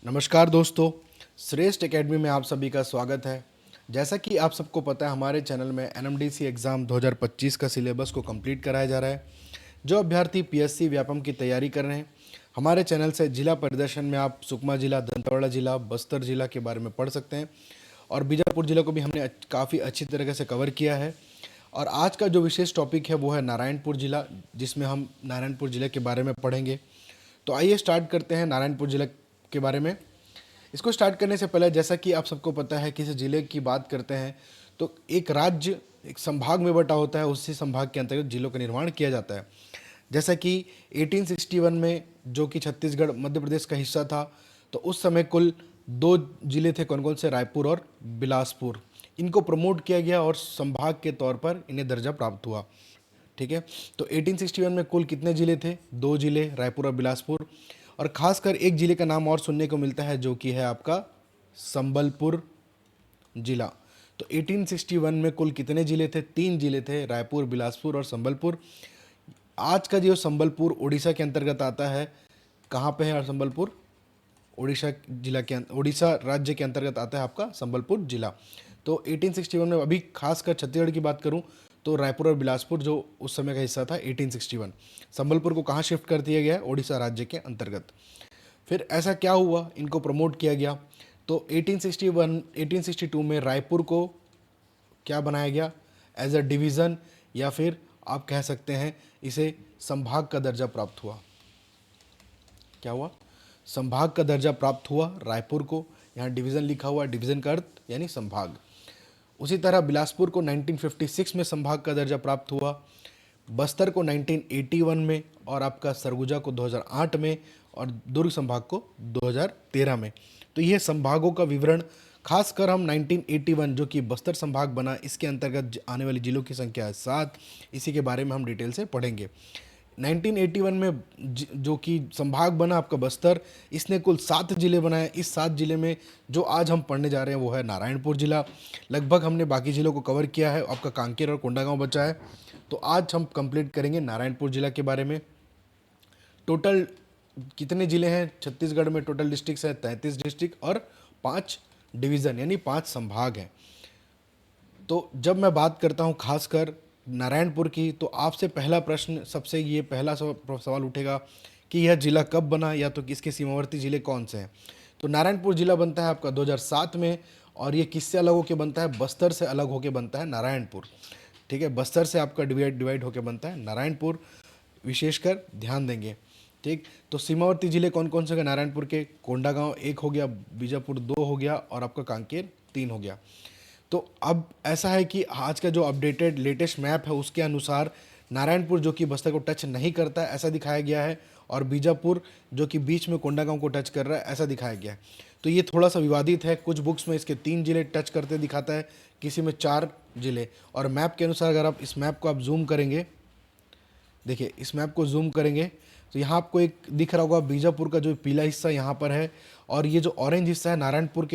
नमस्कार दोस्तों, श्रेष्ठ एकेडमी में आप सभी का स्वागत है। जैसा कि आप सबको पता है, हमारे चैनल में एनएमडीसी एग्ज़ाम 2025 का सिलेबस को कंप्लीट कराया जा रहा है। जो अभ्यर्थी पीएससी व्यापम की तैयारी कर रहे हैं, हमारे चैनल से जिला परिदर्शन में आप सुकमा जिला, दंतेवाड़ा जिला, बस्तर जिला के बारे में पढ़ सकते हैं और बीजापुर जिला को भी हमने काफ़ी अच्छी तरीके से कवर किया है। और आज का जो विशेष टॉपिक है वो है नारायणपुर जिला, जिसमें हम नारायणपुर जिले के बारे में पढ़ेंगे। तो आइए स्टार्ट करते हैं नारायणपुर जिले के बारे में। इसको स्टार्ट करने से पहले, जैसा कि आप सबको पता है, किसी जिले की बात करते हैं तो एक राज्य एक संभाग में बटा होता है, उसी संभाग के अंतर्गत जिलों का निर्माण किया जाता है। जैसा कि 1861 में, जो कि छत्तीसगढ़ मध्य प्रदेश का हिस्सा था, तो उस समय कुल दो जिले थे। कौन कौन से? रायपुर और बिलासपुर। इनको प्रमोट किया गया और संभाग के तौर पर इन्हें दर्जा प्राप्त हुआ। ठीक है, तो 1861 में कुल कितने जिले थे? दो जिले, रायपुर और बिलासपुर। और खासकर एक जिले का नाम और सुनने को मिलता है, जो कि है आपका संबलपुर जिला। तो 1861 में कुल कितने जिले थे? तीन जिले थे, रायपुर, बिलासपुर और संबलपुर। आज का जो संबलपुर उड़ीसा के अंतर्गत आता है, कहाँ पे है संबलपुर? उड़ीसा जिला के उड़ीसा राज्य के अंतर्गत आता है आपका संबलपुर जिला। तो 1861 में, अभी खासकर छत्तीसगढ़ की बात करूं तो रायपुर और बिलासपुर जो उस समय का हिस्सा था 1861, संबलपुर को कहाँ शिफ्ट कर दिया गया? उड़ीसा राज्य के अंतर्गत। फिर ऐसा क्या हुआ, इनको प्रमोट किया गया? तो 1862 में रायपुर को क्या बनाया गया? एज अ डिवीज़न, या फिर आप कह सकते हैं इसे संभाग का दर्जा प्राप्त हुआ। क्या हुआ? संभाग का दर्जा प्राप्त हुआ रायपुर को। यहाँ डिवीज़न लिखा हुआ, डिवीज़न का अर्थ यानी संभाग। उसी तरह बिलासपुर को 1956 में संभाग का दर्जा प्राप्त हुआ, बस्तर को 1981 में, और आपका सरगुजा को 2008 में, और दुर्ग संभाग को 2013 में। तो यह संभागों का विवरण, खासकर हम 1981 जो कि बस्तर संभाग बना, इसके अंतर्गत आने वाले जिलों की संख्या है 7। इसी के बारे में हम डिटेल से पढ़ेंगे। 1981 में जो कि संभाग बना आपका बस्तर, इसने कुल 7 जिले बनाए। इस 7 जिले में जो आज हम पढ़ने जा रहे हैं वो है नारायणपुर जिला। लगभग हमने बाकी जिलों को कवर किया है, आपका कांकेर और कोंडागांव बचा है। तो आज हम कंप्लीट करेंगे नारायणपुर जिला के बारे में। टोटल कितने जिले हैं छत्तीसगढ़ में? टोटल डिस्ट्रिक्ट है 33 डिस्ट्रिक्ट और 5 डिवीज़न यानी 5 संभाग हैं। तो जब मैं बात करता हूँ खासकर नारायणपुर की, तो आपसे पहला प्रश्न, सबसे ये पहला सवाल उठेगा कि यह जिला कब बना, या तो इसके सीमावर्ती जिले कौन से हैं। तो नारायणपुर जिला बनता है आपका 2007 में, और ये किससे अलग होकर बनता है? बस्तर से अलग होकर बनता है नारायणपुर। ठीक है, बस्तर से आपका डिवाइड होकर बनता है नारायणपुर, विशेषकर ध्यान देंगे। ठीक, तो सीमावर्ती जिले कौन कौन से? नारायणपुर के कोंडागांव 1 हो गया, बीजापुर 2 हो गया, और आपका कांकेर 3 हो गया। तो अब ऐसा है कि आज का जो अपडेटेड लेटेस्ट मैप है उसके अनुसार नारायणपुर, जो कि बस्तर को टच नहीं करता है, ऐसा दिखाया गया है, और बीजापुर जो कि बीच में कोंडागांव को टच कर रहा है, ऐसा दिखाया गया है। तो ये थोड़ा सा विवादित है। कुछ बुक्स में इसके 3 जिले टच करते दिखाता है, किसी में 4 जिले। और मैप के अनुसार, अगर आप इस मैप को आप जूम करेंगे, देखिए इस मैप को जूम करेंगे तो यहाँ आपको एक दिख रहा होगा, बीजापुर का जो पीला हिस्सा यहाँ पर है, और ये जो ऑरेंज हिस्सा है नारायणपुर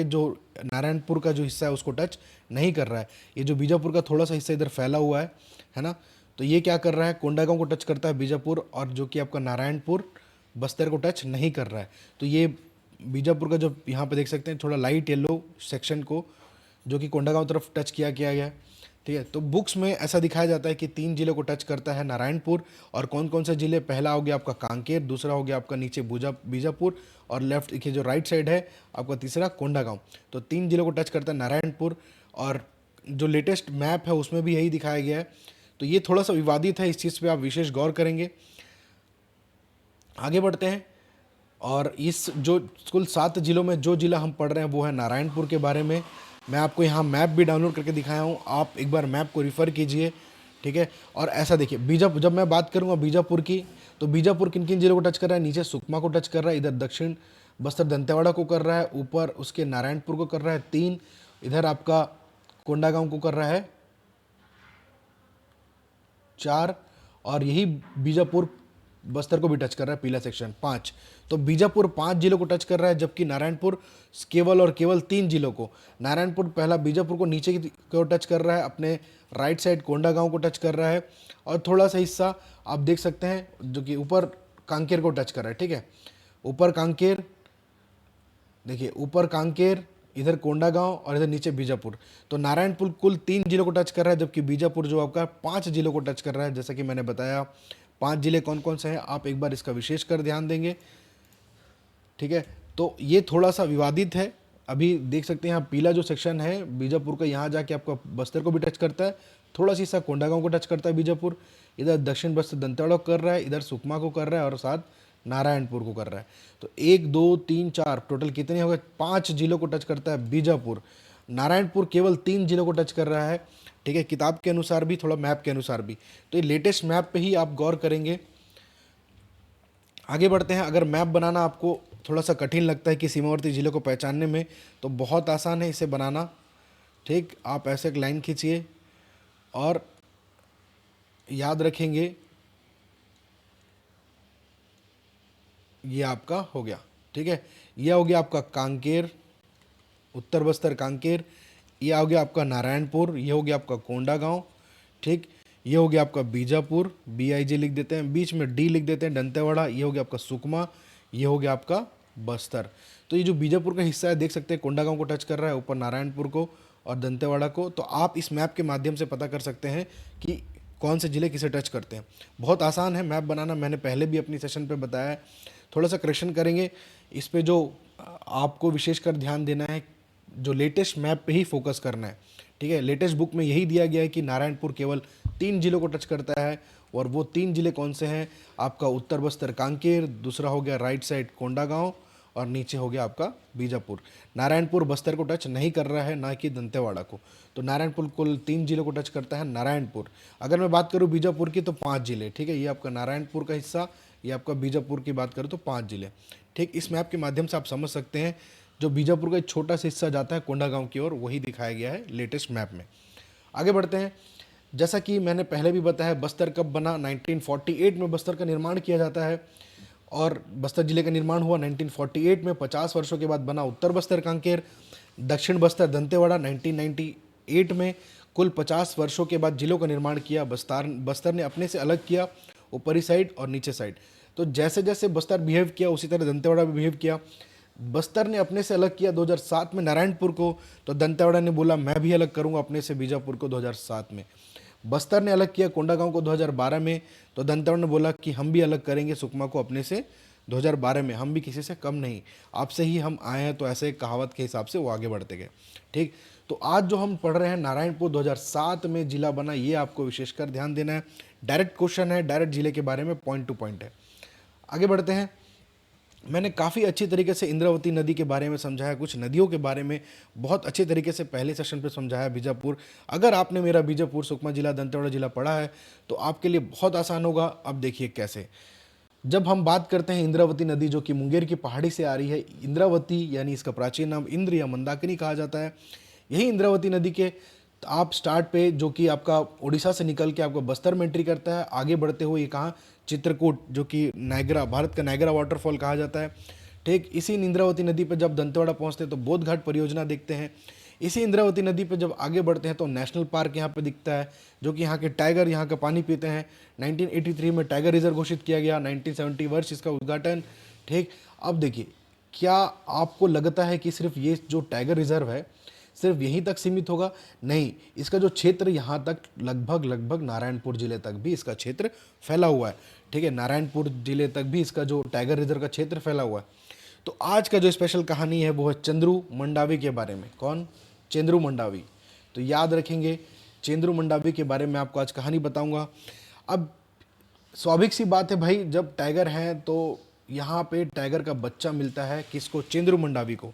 का जो हिस्सा है उसको टच नहीं कर रहा है। ये जो बीजापुर का थोड़ा सा हिस्सा इधर फैला हुआ है ना, तो ये क्या कर रहा है? कोंडागांव को टच करता है बीजापुर, और जो कि आपका नारायणपुर बस्तर को टच नहीं कर रहा है। तो ये बीजापुर का जो यहाँ पे देख सकते हैं थोड़ा लाइट येलो सेक्शन को, जो कि कोंडागांव तरफ टच किया गया है। ठीक है, तो बुक्स में ऐसा दिखाया जाता है कि 3 जिले को टच करता है नारायणपुर। और कौन कौन से जिले? पहला हो गया आपका कांकेर, दूसरा हो गया आपका नीचे बीजापुर, और लेफ्ट देखिए जो राइट साइड है आपका तीसरा कोंडागांव। तो 3 जिलों को टच करता है नारायणपुर, और जो लेटेस्ट मैप है उसमें भी यही दिखाया गया है। तो ये थोड़ा सा विवादित है, इस चीज़ पर आप विशेष गौर करेंगे। आगे बढ़ते हैं, और इस जो कुल 7 जिलों में जो जिला हम पढ़ रहे हैं वो है नारायणपुर के बारे में। मैं आपको यहाँ मैप भी डाउनलोड करके दिखाया हूँ, आप एक बार मैप को रिफ़र कीजिए। ठीक है, और ऐसा देखिए बीजापुर, जब मैं बात करूँगा बीजापुर की, तो बीजापुर किन किन जिलों को टच कर रहा है? नीचे सुकमा को टच कर रहा है, इधर दक्षिण बस्तर दंतेवाड़ा को कर रहा है, ऊपर उसके नारायणपुर को कर रहा है 3, इधर आपका कोंडागांव को कर रहा है 4, और यही बीजापुर बस्तर को भी टच कर रहा है पीला सेक्शन 5। तो बीजापुर 5 जिलों को टच कर रहा है, जबकि नारायणपुर केवल और केवल 3 जिलों को। नारायणपुर पहला बीजापुर को नीचे की ओर टच कर रहा है, अपने राइट साइड कोंडागांव को टच कर रहा है, और थोड़ा सा हिस्सा आप देख सकते हैं जो कि ऊपर कांकेर को टच कर रहा है। ठीक है, ऊपर कांकेर देखिए ऊपर कांकेर, इधर कोंडागांव और इधर नीचे बीजापुर। तो नारायणपुर कुल 3 जिलों को टच कर रहा है, जबकि बीजापुर जो आपका 5 जिलों को टच कर रहा है। जैसा कि मैंने बताया 5 जिले कौन कौन से हैं, आप एक बार इसका विशेष कर ध्यान देंगे। ठीक है, तो ये थोड़ा सा विवादित है। अभी देख सकते हैं यहाँ पीला जो सेक्शन है बीजापुर का, यहाँ जाके आपका बस्तर को भी टच करता है, थोड़ा सी सा कोंडागांव को टच करता है बीजापुर, इधर दक्षिण बस्तर दंतेवाड़ा को कर रहा है, इधर सुकमा को कर रहा है और साथ नारायणपुर को कर रहा है। तो 1 2 3 4 टोटल कितने हो गए, 5 जिलों को टच करता है बीजापुर। नारायणपुर केवल 3 जिलों को टच कर रहा है। ठीक है, किताब के अनुसार भी, थोड़ा मैप के अनुसार भी। तो ये लेटेस्ट मैप पे ही आप गौर करेंगे। आगे बढ़ते हैं। अगर मैप बनाना आपको थोड़ा सा कठिन लगता है कि सीमावर्ती जिलों को पहचानने में, तो बहुत आसान है इसे बनाना। ठीक, आप ऐसे एक लाइन खींचिए और याद रखेंगे ये आपका हो गया। ठीक है, यह हो गया आपका कांकेर, उत्तर बस्तर कांकेर, ये हो गया आपका नारायणपुर, ये हो गया आपका कोंडागांव। ठीक, ये हो गया आपका बीजापुर, BIJ लिख देते हैं, बीच में D लिख देते हैं दंतेवाड़ा, ये हो गया आपका सुकमा, ये हो गया आपका बस्तर। तो ये जो बीजापुर का हिस्सा है देख सकते हैं कोंडागांव को टच कर रहा है, ऊपर नारायणपुर को और दंतेवाड़ा को। तो आप इस मैप के माध्यम से पता कर सकते हैं कि कौन से ज़िले किसे टच करते हैं। बहुत आसान है मैप बनाना, मैंने पहले भी अपनी सेशन पे बताया है। थोड़ा सा करेक्शन करेंगे इस पे, जो आपको विशेषकर ध्यान देना है, जो लेटेस्ट मैप पे ही फोकस करना है। ठीक है, लेटेस्ट बुक में यही दिया गया है कि नारायणपुर केवल 3 जिलों को टच करता है, और वो 3 जिले कौन से हैं, आपका उत्तर बस्तर कांकेर, दूसरा हो गया राइट साइड कोंडागांव और नीचे हो गया आपका बीजापुर। नारायणपुर बस्तर को टच नहीं कर रहा है, ना कि दंतेवाड़ा को। तो नारायणपुर कुल 3 जिलों को टच करता है नारायणपुर। अगर मैं बात करूँ बीजापुर की तो 5 जिले। ठीक है, ये आपका नारायणपुर का हिस्सा, ये आपका बीजापुर की बात करूँ तो 5 जिले। ठीक, इस मैप के माध्यम से आप समझ सकते हैं जो बीजापुर का एक छोटा सा हिस्सा जाता है कोंडागांव की ओर, वही दिखाया गया है लेटेस्ट मैप में। आगे बढ़ते हैं। जैसा कि मैंने पहले भी बताया, बस्तर कब बना, 1948 में बस्तर का निर्माण किया जाता है, और बस्तर जिले का निर्माण हुआ 1948 में। 50 वर्षों के बाद बना उत्तर बस्तर कांकेर, दक्षिण बस्तर दंतेवाड़ा 1998 में। कुल 50 वर्षों के बाद जिलों का निर्माण किया। बस्तर ने अपने से अलग किया, ऊपरी साइड और नीचे साइड। तो जैसे जैसे बस्तर बिहेव किया उसी तरह दंतेवाड़ा भी बिहेव किया। बस्तर ने अपने से अलग किया 2007 में नारायणपुर को, तो दंतेवाड़ा ने बोला मैं भी अलग करूंगा अपने से बीजापुर को 2007 में। बस्तर ने अलग किया कोंडागांव को 2012 में, तो दंतेवाड़ा ने बोला कि हम भी अलग करेंगे सुकमा को अपने से 2012 में, हम भी किसी से कम नहीं, आपसे ही हम आए हैं। तो ऐसे एक कहावत के हिसाब से वो आगे बढ़ते गए। ठीक, तो आज जो हम पढ़ रहे हैं नारायणपुर 2007 में जिला बना, ये आपको विशेषकर ध्यान देना है। डायरेक्ट क्वेश्चन है, डायरेक्ट जिले के बारे में पॉइंट टू पॉइंट है। आगे बढ़ते हैं। मैंने काफ़ी अच्छी तरीके से इंद्रावती नदी के बारे में समझाया, कुछ नदियों के बारे में बहुत अच्छे तरीके से पहले सेशन पे समझाया। बीजापुर, अगर आपने मेरा बीजापुर, सुकमा जिला, दंतेवाड़ा जिला पढ़ा है तो आपके लिए बहुत आसान होगा। अब देखिए कैसे। जब हम बात करते हैं इंद्रावती नदी, जो कि मुंगेर की पहाड़ी से आ रही है, इंद्रावती यानी इसका प्राचीन नाम इंद्र या मंदाकिनी कहा जाता है। यही इंद्रावती नदी के आप स्टार्ट पे, जो कि आपका उड़ीसा से निकल के आपको बस्तर में एंट्री करता है, आगे बढ़ते हुए ये कहाँ, चित्रकूट, जो कि नायगरा, भारत का नायगरा वाटरफॉल कहा जाता है। ठीक, इसी इंद्रावती नदी पर जब दंतेवाड़ा पहुंचते हैं तो बोध घाट परियोजना देखते हैं। इसी इंद्रावती नदी पर जब आगे बढ़ते हैं तो नेशनल पार्क यहाँ पे दिखता है, जो कि यहाँ के टाइगर यहाँ का पानी पीते हैं। 1983 में टाइगर रिजर्व घोषित किया गया, 1970 वर्ष इसका उद्घाटन। ठीक, अब देखिए, क्या आपको लगता है कि सिर्फ ये जो टाइगर रिजर्व है सिर्फ यहीं तक सीमित होगा? नहीं, इसका जो क्षेत्र यहाँ तक लगभग नारायणपुर जिले तक भी इसका क्षेत्र फैला हुआ है। ठीक है, नारायणपुर जिले तक भी इसका जो टाइगर रिजर्व का क्षेत्र फैला हुआ है। तो आज का जो स्पेशल कहानी है वो है चंद्रू मंडावी के बारे में। कौन? चंद्रू मंडावी। तो याद रखेंगे, चंद्रू मंडावी के बारे में आपको आज कहानी बताऊंगा। अब स्वाभाविक सी बात है भाई, जब टाइगर हैं तो यहाँ पे टाइगर का बच्चा मिलता है किसको? चंद्रू मंडावी को।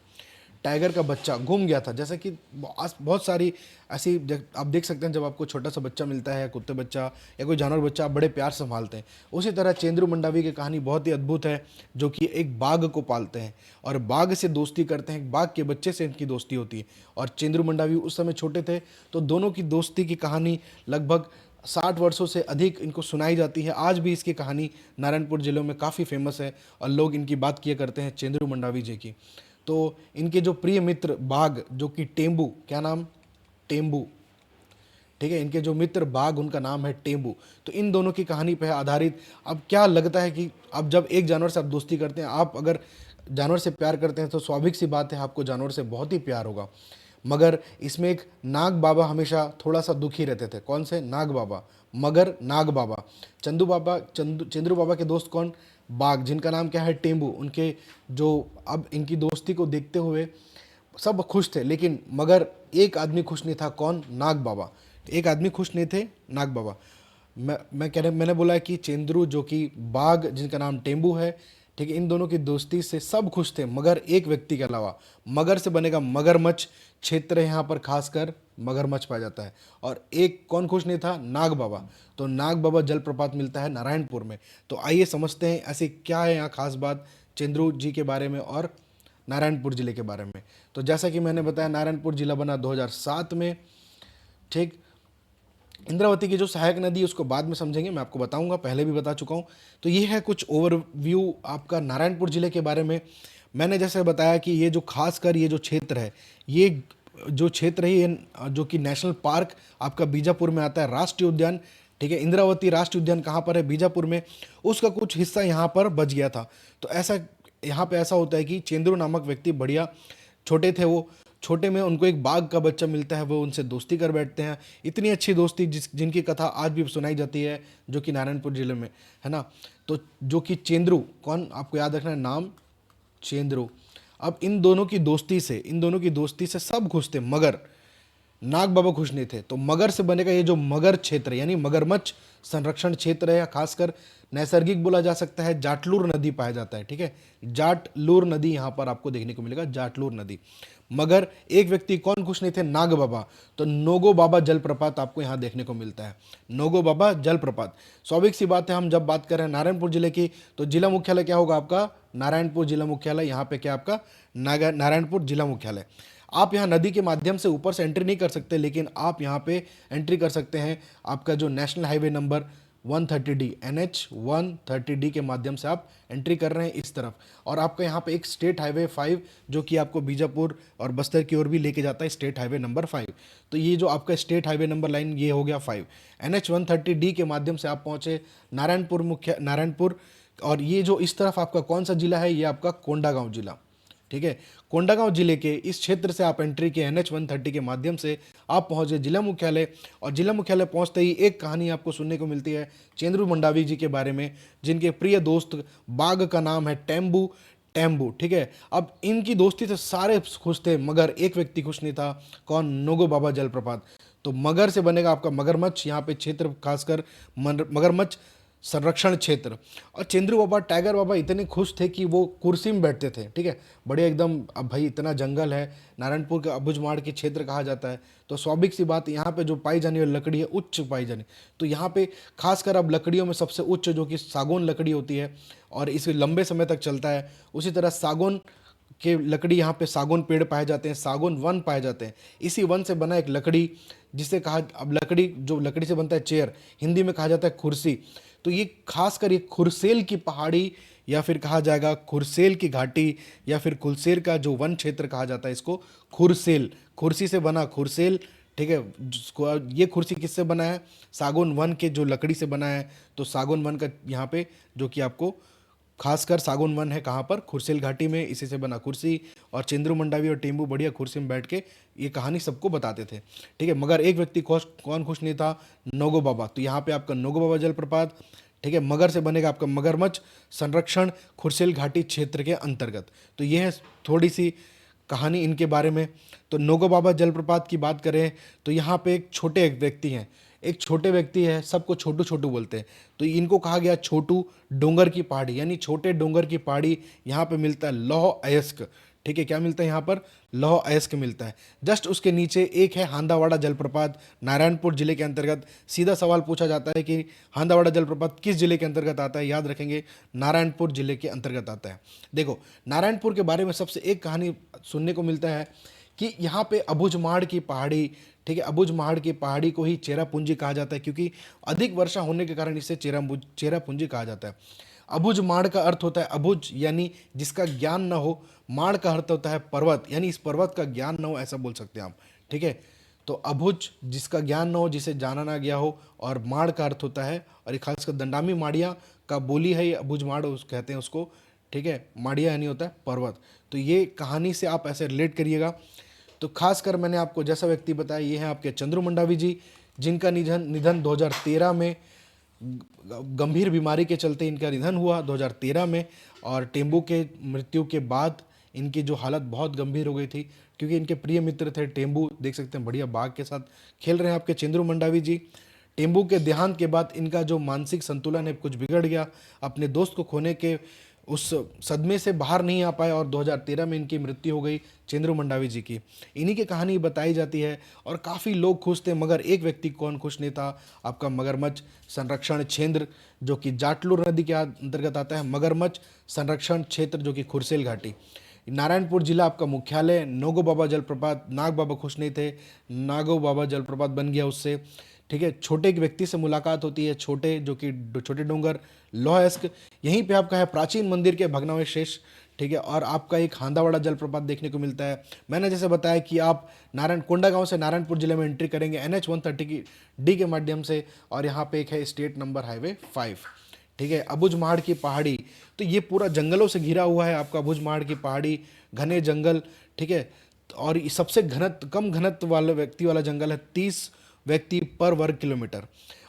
टाइगर का बच्चा गुम गया था। जैसे कि बहुत सारी ऐसी आप देख सकते हैं, जब आपको छोटा सा बच्चा मिलता है, कुत्ते बच्चा या कोई जानवर बच्चा, आप बड़े प्यार से संभालते हैं। उसी तरह चंद्रू मंडावी की कहानी बहुत ही अद्भुत है, जो कि एक बाघ को पालते हैं और बाघ से दोस्ती करते हैं। बाघ के बच्चे से इनकी दोस्ती होती है, और चंद्रू मंडावी उस समय छोटे थे, तो दोनों की दोस्ती की कहानी लगभग 60 वर्षों से अधिक इनको सुनाई जाती है। आज भी इसकी कहानी नारायणपुर जिले में काफ़ी फेमस है और लोग इनकी बात किया करते हैं चंद्रू मंडावी जी की। तो इनके जो प्रिय मित्र बाघ, जो कि टेम्बू, क्या नाम? टेम्बू। ठीक है, इनके जो मित्र बाघ, उनका नाम है टेम्बू। तो इन दोनों की कहानी पर आधारित। अब क्या लगता है कि अब जब एक जानवर से आप दोस्ती करते हैं, आप अगर जानवर से प्यार करते हैं तो स्वाभाविक सी बात है आपको जानवर से बहुत ही प्यार होगा। मगर इसमें एक नाग बाबा हमेशा थोड़ा सा दुखी रहते थे। कौन से? नाग बाबा। मगर नाग बाबा, चंद्रू बाबा के दोस्त कौन? बाघ, जिनका नाम क्या है? टेम्बू। उनके जो, अब इनकी दोस्ती को देखते हुए सब खुश थे, लेकिन मगर एक आदमी खुश नहीं था। कौन? नाग बाबा। एक आदमी खुश नहीं थे, नाग बाबा। मैंने बोला कि चेंद्रू जो कि बाघ, जिनका नाम टेम्बू है, ठीक है, इन दोनों की दोस्ती से सब खुश थे मगर एक व्यक्ति के अलावा। मगर से बनेगा मगरमच्छ क्षेत्र है, यहाँ पर खासकर मगरमच्छ पाया जाता है। और एक कौन खुश नहीं था? नाग बाबा। तो नाग बाबा जलप्रपात मिलता है नारायणपुर में। तो आइए समझते हैं ऐसी क्या है यहाँ खास बात चेंद्रू जी के बारे में और नारायणपुर जिले के बारे में। तो जैसा कि मैंने बताया, नारायणपुर जिला बना 2007 में। ठीक, इंद्रावती की जो सहायक नदी है उसको बाद में समझेंगे, मैं आपको बताऊंगा, पहले भी बता चुका हूं। तो ये है कुछ ओवरव्यू आपका नारायणपुर जिले के बारे में। मैंने जैसे बताया कि ये जो खासकर ये जो क्षेत्र है, ये जो क्षेत्र है, ये जो कि नेशनल पार्क आपका बीजापुर में आता है, राष्ट्रीय उद्यान, ठीक है, इंद्रावती राष्ट्रीय उद्यान कहाँ पर है? बीजापुर में। उसका कुछ हिस्सा यहाँ पर बच गया था। तो ऐसा यहाँ पे ऐसा होता है कि चेंद्रू नामक व्यक्ति बढ़िया छोटे थे, वो छोटे में उनको एक बाघ का बच्चा मिलता है, वो उनसे दोस्ती कर बैठते हैं। इतनी अच्छी दोस्ती जिनकी कथा आज भी सुनाई जाती है, जो कि नारायणपुर जिले में है ना। तो जो कि चेंद्रू, कौन? आपको याद रखना है नाम, चेंद्रू। अब इन दोनों की दोस्ती से सब खुश थे, मगर नाग बाबा खुश नहीं थे। तो मगर से बनेगा ये जो मगर क्षेत्र यानी मगरमच्छ संरक्षण क्षेत्र है, या खासकर नैसर्गिक बोला जा सकता है, जाटलूर नदी पाया जाता है। ठीक है, जाटलूर नदी यहाँ पर आपको देखने को मिलेगा, जाटलूर नदी। मगर एक व्यक्ति कौन खुश नहीं थे? नाग बाबा। तो नोगो बाबा जलप्रपात आपको यहाँ देखने को मिलता है, नोगो बाबा जलप्रपात। स्वाभाविक सी बात है, हम जब बात कर रहे हैं नारायणपुर जिले की, तो जिला मुख्यालय क्या होगा आपका? नारायणपुर जिला मुख्यालय। यहाँ पे क्या आपका? नारायणपुर जिला मुख्यालय। आप यहाँ नदी के माध्यम से ऊपर से एंट्री नहीं कर सकते, लेकिन आप यहाँ पे एंट्री कर सकते हैं आपका जो national highway number 130D, NH 130D के माध्यम से आप एंट्री कर रहे हैं इस तरफ। और आपका यहाँ पे एक स्टेट हाईवे 5 जो कि आपको बीजापुर और बस्तर की ओर भी लेके जाता है, स्टेट हाईवे नंबर 5। तो ये जो आपका स्टेट हाईवे नंबर लाइन ये हो गया 5। NH 130D के माध्यम से आप पहुँचे नारायणपुर। और ये जो इस तरफ आपका कौन सा जिला है? ये आपका कोंडागांव जिला। ठीक है, कोंडागांव जिले के इस क्षेत्र से आप एंट्री के NH 130 के माध्यम से आप पहुंचे जिला मुख्यालय। और जिला मुख्यालय पहुंचते ही एक कहानी आपको सुनने को मिलती है चेंद्रू मंडावी जी के बारे में, जिनके प्रिय दोस्त बाघ का नाम है टेम्बू। ठीक है, अब इनकी दोस्ती से सारे खुश थे, मगर एक व्यक्ति खुश नहीं था। कौन? नोगो बाबा जलप्रपात। तो मगर से बनेगा आपका मगरमच्छ, यहाँ पे क्षेत्र खासकर मगरमच्छ संरक्षण क्षेत्र। और चेंद्रू बाबा, टाइगर बाबा इतने खुश थे कि वो कुर्सी में बैठते थे। ठीक है, बढ़िया एकदम। अब भाई इतना जंगल है, नारायणपुर का अबुझमाड़ के क्षेत्र कहा जाता है, तो स्वाभाविक सी बात, यहाँ पे जो पाई जाने वाली लकड़ी है उच्च पाई जानी। तो यहाँ पे खासकर अब लकड़ियों में सबसे उच्च जो कि सागौन लकड़ी होती है, और इसे लंबे समय तक चलता है। उसी तरह सागौन के लकड़ी, यहाँ पे सागौन पेड़ पाए जाते हैं, सागौन वन पाए जाते हैं। इसी वन से बना एक लकड़ी जिसे कहा, अब लकड़ी जो लकड़ी से बनता है चेयर, हिंदी में कहा जाता है कुर्सी। तो ये खासकर ये खुरसेल की पहाड़ी, या फिर कहा जाएगा खुरसेल की घाटी, या फिर खुरसेल का जो वन क्षेत्र कहा जाता है इसको खुरसेल, कुर्सी से बना खुरसेल। ठीक है, ये कुर्सी किससे बना है? सागौन वन के जो लकड़ी से बना है। तो सागौन वन का यहाँ पे जो कि आपको खासकर सागौन वन है कहाँ पर? खुरसेल घाटी में, इसी से बना कुर्सी। और चेंद्रू मंडावी और टेम्बू बढ़िया कुर्सी में बैठ के ये कहानी सबको बताते थे। ठीक है, मगर एक व्यक्ति कौन खुश नहीं था? नोगो बाबा। तो यहाँ पे आपका नोगो बाबा जलप्रपात। ठीक है, मगर से बनेगा आपका मगरमच्छ संरक्षण खुरसेल घाटी क्षेत्र के अंतर्गत। तो ये है थोड़ी सी कहानी इनके बारे में। तो नोगो बाबा जलप्रपात की बात करें तो यहाँ पे एक व्यक्ति हैं, एक छोटे व्यक्ति है, सबको छोटू छोटू बोलते हैं। तो इनको कहा गया छोटू डोंगर की पहाड़ी, यानी छोटे डोंगर की पहाड़ी। यहाँ पे मिलता है लौह अयस्क। ठीक है, क्या मिलता है यहाँ पर? लौह अयस्क मिलता है। जस्ट उसके नीचे एक है हांदावाड़ा जलप्रपात, नारायणपुर जिले के अंतर्गत। सीधा सवाल पूछा जाता है कि हांदावाड़ा जलप्रपात किस जिले के अंतर्गत आता है? याद रखेंगे, नारायणपुर जिले के अंतर्गत आता है। देखो, नारायणपुर के बारे में सबसे एक कहानी सुनने को मिलता है कि यहाँ पे अबुझमाड़ की पहाड़ी, ठीक है, अबुझमाड़ की पहाड़ी को ही चेरापूंजी कहा जाता है, क्योंकि अधिक वर्षा होने के कारण इसे चेरापूंजी कहा जाता है। अबुझमाड़ का अर्थ होता है अबुझ यानी जिसका ज्ञान न हो, माड़ का अर्थ होता है पर्वत, यानी इस पर्वत का ज्ञान न हो, ऐसा बोल सकते हैं आप। ठीक है, तो अबुझ जिसका ज्ञान न हो, जिसे जाना ना गया हो, और माड़ का अर्थ होता है, और ये खासकर दंडामी माड़िया का बोली है ये अबुझमाड़ कहते हैं उसको। ठीक है, माड़िया यानी होता है पर्वत। तो ये कहानी से आप ऐसे रिलेट करिएगा। तो खासकर मैंने आपको जैसा व्यक्ति बताया, ये हैं आपके चंद्रू मंडावी जी, जिनका निधन निधन 2013 में गंभीर बीमारी के चलते इनका निधन हुआ 2013 में। और टेम्बू के मृत्यु के बाद इनकी जो हालत बहुत गंभीर हो गई थी, क्योंकि इनके प्रिय मित्र थे टेम्बू, देख सकते हैं बढ़िया बाघ के साथ खेल रहे हैं आपके चंद्रू मंडावी जी। टेम्बू के देहांत के बाद इनका जो मानसिक संतुलन है कुछ बिगड़ गया, अपने दोस्त को खोने के उस सदमे से बाहर नहीं आ पाए और 2013 में इनकी मृत्यु हो गई चंद्रू मंडावी जी की। इन्हीं की कहानी बताई जाती है और काफ़ी लोग खुश थे, मगर एक व्यक्ति कौन खुश नहीं था, आपका मगरमच्छ संरक्षण क्षेत्र जो कि जाटलूर नदी के अंतर्गत आता है, मगरमच्छ संरक्षण क्षेत्र जो कि खुरसेल घाटी, नारायणपुर जिला आपका मुख्यालय। नोगो बाबा जलप्रपात, नाग बाबा खुश नहीं थे, नागो बाबा जलप्रपात बन गया उससे। ठीक है, छोटे एक व्यक्ति से मुलाकात होती है, छोटे जो कि छोटे डोंगर लोहस्क, यहीं पे आपका है प्राचीन मंदिर के भग्नावशेष। ठीक है, और आपका एक हांदावाड़ा जलप्रपात देखने को मिलता है। मैंने जैसे बताया कि आप नारायण कोंडागांव से नारायणपुर जिले में एंट्री करेंगे NH 130 की डी के माध्यम से, और यहाँ पे एक है स्टेट नंबर हाईवे 5। ठीक है, अबुझमाड़ की पहाड़ी, तो ये पूरा जंगलों से घिरा हुआ है आपका अबुझमाड़ की पहाड़ी, घने जंगल। ठीक है, और ये सबसे कम घनत्व वाला व्यक्ति वाला जंगल है, 30 व्यक्ति पर वर्ग किलोमीटर।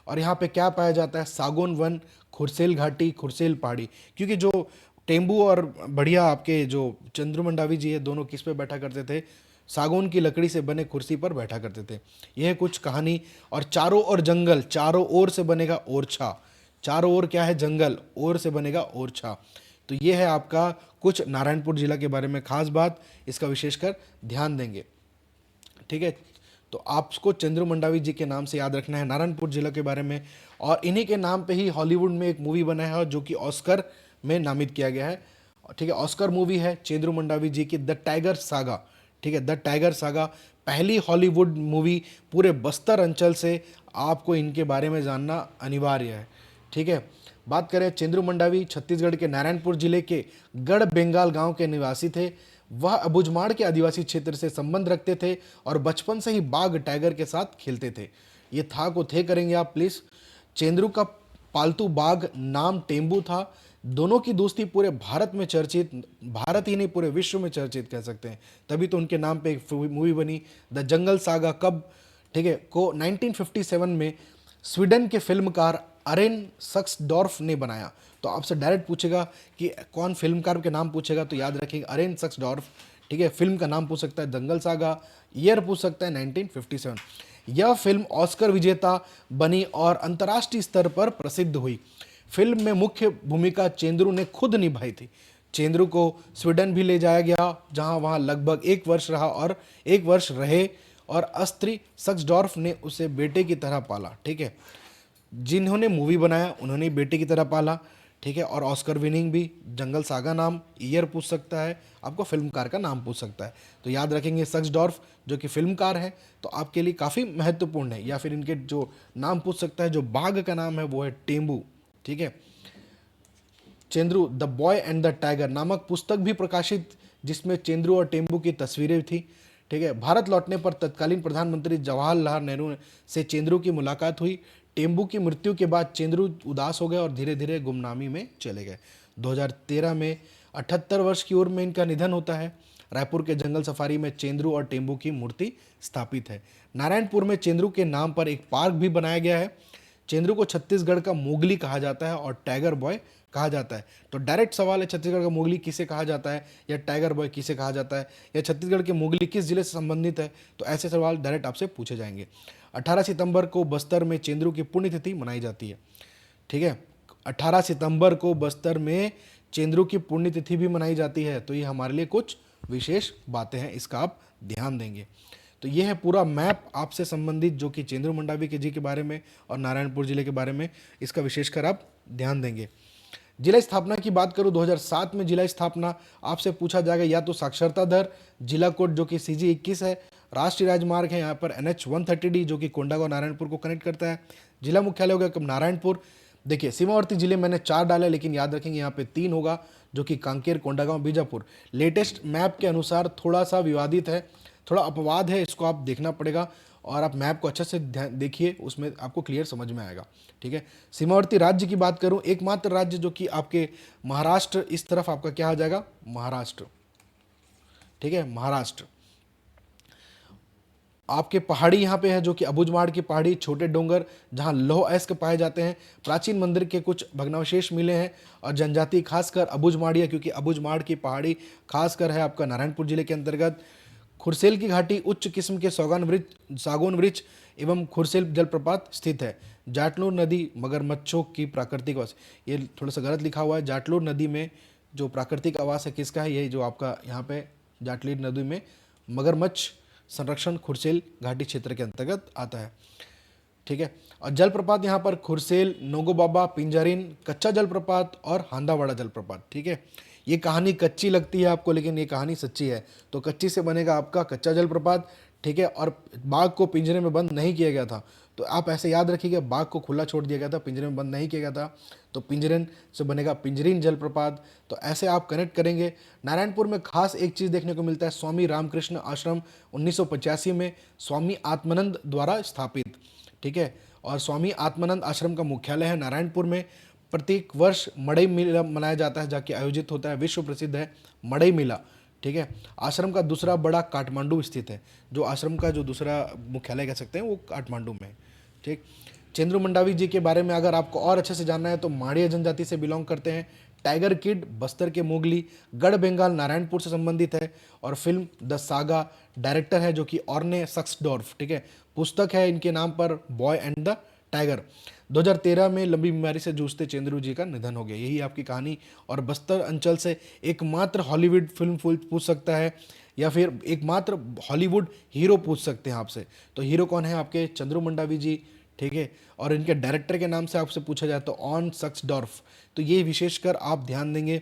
और यहाँ पे क्या पाया जाता है, सागौन वन, खुरसेल घाटी, खुरसेल पहाड़ी। क्योंकि जो टेम्बू और बढ़िया आपके जो चंद्रू मंडावी जी है, दोनों किस पे बैठा करते थे, सागौन की लकड़ी से बने कुर्सी पर बैठा करते थे। यह है कुछ कहानी। और चारों ओर जंगल, चारों ओर से बनेगा ओरछा, चारों ओर क्या है जंगल, ओर से बनेगा ओरछा। तो ये है आपका कुछ नारायणपुर जिला के बारे में खास बात, इसका विशेषकर ध्यान देंगे। ठीक है, तो आपको चंद्रू मंडावी जी के नाम से याद रखना है नारायणपुर जिला के बारे में। और इन्हीं के नाम पे ही हॉलीवुड में एक मूवी बना है जो कि ऑस्कर में नामित किया गया है। ठीक है, ऑस्कर मूवी है चंद्रू मंडावी जी की, द टाइगर सागा। ठीक है, द टाइगर सागा पहली हॉलीवुड मूवी। पूरे बस्तर अंचल से आपको इनके बारे में जानना अनिवार्य है। ठीक है, बात करें चंद्रू मंडावी छत्तीसगढ़ के नारायणपुर जिले के गढ़ बेंगाल गांव के निवासी थे। वह अबुझमाड़ के आदिवासी क्षेत्र से संबंध रखते थे और बचपन से ही बाघ टाइगर के साथ खेलते थे। ये था को थे करेंगे आप प्लीज। चंद्रू का पालतू बाघ नाम टेम्बू था। दोनों की दोस्ती पूरे भारत में चर्चित, भारत ही नहीं पूरे विश्व में चर्चित कह सकते हैं। तभी तो उनके नाम पे एक मूवी बनी द जंगल सागा। कब, ठीक है, को 1957 में स्वीडन के फिल्मकार अरेन सक्सडॉर्फ ने बनाया। तो आपसे डायरेक्ट पूछेगा कि कौन फिल्मकार के नाम पूछेगा तो याद रखेंगे अरेन सक्सडॉर्फ। ठीक है, फिल्म का नाम पूछ सकता है दंगल सागा, ईयर पूछ सकता है 1957। यह फिल्म ऑस्कर विजेता बनी और अंतर्राष्ट्रीय स्तर पर प्रसिद्ध हुई। फिल्म में मुख्य भूमिका चंद्रू ने खुद निभाई थी। चंद्रू को स्वीडन भी ले जाया गया, जहां वहां लगभग 1 वर्ष रहा और 1 वर्ष रहे, और अस्त्री सक्सडॉर्फ ने उसे बेटे की तरह पाला। ठीक है, जिन्होंने मूवी बनाया उन्होंने बेटे की तरह पाला। ठीक है, और ऑस्कर विनिंग भी। जंगल सागा नाम, ईयर पूछ सकता है, आपको फिल्मकार का नाम पूछ सकता है। तो याद रखेंगे सक्सडॉर्फ जो कि फिल्मकार है, तो आपके लिए काफ़ी महत्वपूर्ण है। या फिर इनके जो नाम पूछ सकता है, जो बाघ का नाम है वो है टेम्बू। ठीक है, Chandru the boy and the tiger नामक पुस्तक भी प्रकाशित, जिसमें चंद्रू और टेम्बू की तस्वीरें थी। ठीक है, भारत लौटने पर तत्कालीन प्रधानमंत्री जवाहरलाल नेहरू से चंद्रू की मुलाकात हुई। टेम्बू की मृत्यु के बाद चंद्रू उदास हो गए और धीरे धीरे गुमनामी में चले गए। 2013 में 78 वर्ष की उम्र में इनका निधन होता है। रायपुर के जंगल सफारी में चंद्रू और टेम्बू की मूर्ति स्थापित है। नारायणपुर में चंद्रू के नाम पर एक पार्क भी बनाया गया है। चंद्रू को छत्तीसगढ़ का मोगली कहा जाता है और टाइगर बॉय कहा जाता है। तो डायरेक्ट सवाल है, छत्तीसगढ़ का मोगली किसे कहा जाता है या टाइगर बॉय किसे कहा जाता है, या छत्तीसगढ़ के मोगली किस जिले से संबंधित है, तो ऐसे सवाल डायरेक्ट आपसे पूछे जाएंगे। 18 सितंबर को बस्तर में चंद्रू की पुण्यतिथि मनाई जाती है। ठीक है, 18 सितंबर को बस्तर में चंद्रू की पुण्यतिथि भी मनाई जाती है। तो ये हमारे लिए कुछ विशेष बातें हैं, इसका आप ध्यान देंगे। तो ये है पूरा मैप आपसे संबंधित, जो कि चंद्रू मंडावी के जी के बारे में और नारायणपुर जिले के बारे में, इसका विशेषकर आप ध्यान देंगे। जिला स्थापना की बात करूं, 2007 में जिला स्थापना आपसे पूछा जाएगा या तो साक्षरता दर, जिला कोड जो कि CG 21 है, राष्ट्रीय राजमार्ग है यहाँ पर NH 130D जो कि कोंडागांव नारायणपुर को कनेक्ट करता है, जिला मुख्यालय होगा कब नारायणपुर। देखिए सीमावर्ती जिले मैंने 4 डाला, लेकिन याद रखेंगे यहाँ पे 3 होगा, जो कि कांकेर, कोंडागांव, बीजापुर। लेटेस्ट मैप के अनुसार थोड़ा सा विवादित है, थोड़ा अपवाद है, इसको आप देखना पड़ेगा। और आप मैप को अच्छे से ध्यान देखिए, उसमें आपको क्लियर समझ में आएगा। ठीक है, सीमावर्ती राज्य की बात करूं, एकमात्र राज्य जो कि आपके महाराष्ट्र, इस तरफ आपका क्या आ जाएगा, महाराष्ट्र। ठीक है, महाराष्ट्र। आपके पहाड़ी यहाँ पे है जो कि अबुझमाड़ की पहाड़ी, छोटे डोंगर जहाँ लौह अयस्क पाए जाते हैं, प्राचीन मंदिर के कुछ भग्नावशेष मिले हैं, और जनजाति खासकर अबुझमाड़िया, क्योंकि अबुझमाड़ की पहाड़ी खासकर है आपका नारायणपुर जिले के अंतर्गत। खुरसेल की घाटी उच्च किस्म के सागौन वृक्ष एवं खुरसेल जलप्रपात स्थित है। जाटलूर नदी मगरमच्छों की प्राकृतिक आवास, ये थोड़ा सा गलत लिखा हुआ है, जाटलूर नदी में जो प्राकृतिक आवास है किसका है, ये जो आपका यहाँ पे जाटलूर नदी में मगरमच्छ संरक्षण खुरसेल घाटी क्षेत्र के अंतर्गत आता है। ठीक है, और जलप्रपात यहाँ पर खुरसेल, नोगोबाबा, पिंजारिन, कच्चा जलप्रपात और हांदावाड़ा जलप्रपात। ठीक है, ये कहानी कच्ची लगती है आपको, लेकिन ये कहानी सच्ची है। तो कच्ची से बनेगा आपका कच्चा जलप्रपात। ठीक है, और बाघ को पिंजरे में बंद नहीं किया गया था, तो आप ऐसे याद रखिएगा, बाघ को खुला छोड़ दिया गया था, पिंजरे में बंद नहीं किया गया था, तो पिंजरन से बनेगा पिंजरीन जलप्रपात। तो ऐसे आप कनेक्ट करेंगे। नारायणपुर में खास एक चीज़ देखने को मिलता है, स्वामी रामकृष्ण आश्रम 1985 में स्वामी आत्मानंद द्वारा स्थापित। ठीक है, और स्वामी आत्मानंद आश्रम का मुख्यालय है नारायणपुर में। प्रत्येक वर्ष मड़ई मेला मनाया जाता है, जाके आयोजित होता है, विश्व प्रसिद्ध है मड़ई मेला। ठीक है, आश्रम का दूसरा बड़ा काठमांडू स्थित है, जो आश्रम का जो दूसरा मुख्यालय कह सकते हैं वो काठमांडू में है। ठीक, चंद्रू मंडावी जी के बारे में अगर आपको और अच्छे से जानना है तो माड़िया जनजाति से बिलोंग करते हैं। टाइगर किड बस्तर के मोगली, गढ़ बंगाल नारायणपुर से संबंधित है, और फिल्म द सागा डायरेक्टर है जो कि ऑर्ने सक्सडॉर्फ। ठीक है, पुस्तक है इनके नाम पर, बॉय एंड द टाइगर। 2013 में लंबी बीमारी से जूझते चंद्रू जी का निधन हो गया। यही आपकी कहानी। और बस्तर अंचल से एकमात्र हॉलीवुड फिल्म पूछ सकता है, या फिर एकमात्र हॉलीवुड हीरो पूछ सकते हैं आपसे, तो हीरो कौन है आपके, चंद्रू मंडावी जी। ठीक है, और इनके डायरेक्टर के नाम से आपसे पूछा जाए तो ऑन सक्सडॉर्फ। तो ये विशेषकर आप ध्यान देंगे।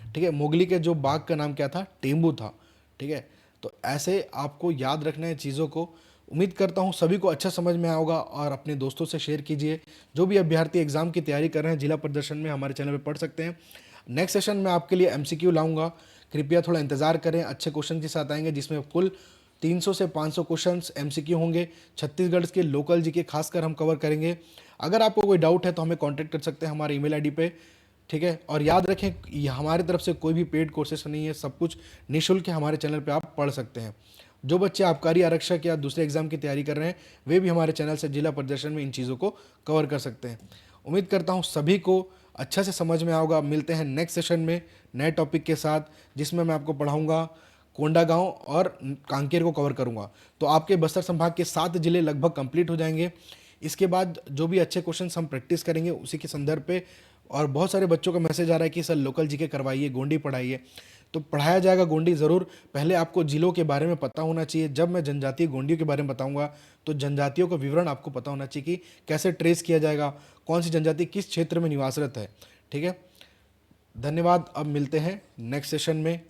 ठीक है, मोगली के जो बाघ का नाम क्या था, टेम्बू था। ठीक है, तो ऐसे आपको याद रखना है चीज़ों को। उम्मीद करता हूँ सभी को अच्छा समझ में आया होगा, और अपने दोस्तों से शेयर कीजिए। जो भी अभ्यर्थी एग्जाम की तैयारी कर रहे हैं, जिला प्रदर्शन में हमारे चैनल पर पढ़ सकते हैं। नेक्स्ट सेशन में आपके लिए एमसीक्यू लाऊंगा, कृपया थोड़ा इंतजार करें, अच्छे क्वेश्चन के साथ आएंगे, जिसमें कुल 300 से 500 क्वेश्चंस एमसीक्यू होंगे। छत्तीसगढ़ के लोकल जी के खासकर हम कवर करेंगे। अगर आपको कोई डाउट है तो हमें कांटेक्ट कर सकते हैं हमारे ईमेल आईडी पे। ठीक है, और याद रखें ये हमारी तरफ से कोई भी पेड कोर्सेस नहीं है, सब कुछ निःशुल्क है, हमारे चैनल पे आप पढ़ सकते हैं। जो बच्चे आबकारी आरक्षक या दूसरे एग्जाम की तैयारी कर रहे हैं, वे भी हमारे चैनल से जिला प्रदर्शन में इन चीज़ों को कवर कर सकते हैं। उम्मीद करता हूँ सभी को अच्छा से समझ में आओगा। मिलते हैं नेक्स्ट सेशन में नए टॉपिक के साथ, जिसमें मैं आपको पढ़ाऊँगा कोंडागांव और कांकेर को कवर करूंगा। तो आपके बस्तर संभाग के 7 जिले लगभग कंप्लीट हो जाएंगे। इसके बाद जो भी अच्छे क्वेश्चंस हम प्रैक्टिस करेंगे उसी के संदर्भ पे, और बहुत सारे बच्चों का मैसेज आ रहा है कि सर लोकल जीके करवाइए, गोंडी पढ़ाइए, तो पढ़ाया जाएगा गोंडी ज़रूर। पहले आपको जिलों के बारे में पता होना चाहिए। जब मैं जनजातीय गोंडियों के बारे में बताऊंगा तो जनजातियों का विवरण आपको पता होना चाहिए कि कैसे ट्रेस किया जाएगा, कौन सी जनजाति किस क्षेत्र में निवासरत है। ठीक है, धन्यवाद। अब मिलते हैं नेक्स्ट सेशन में।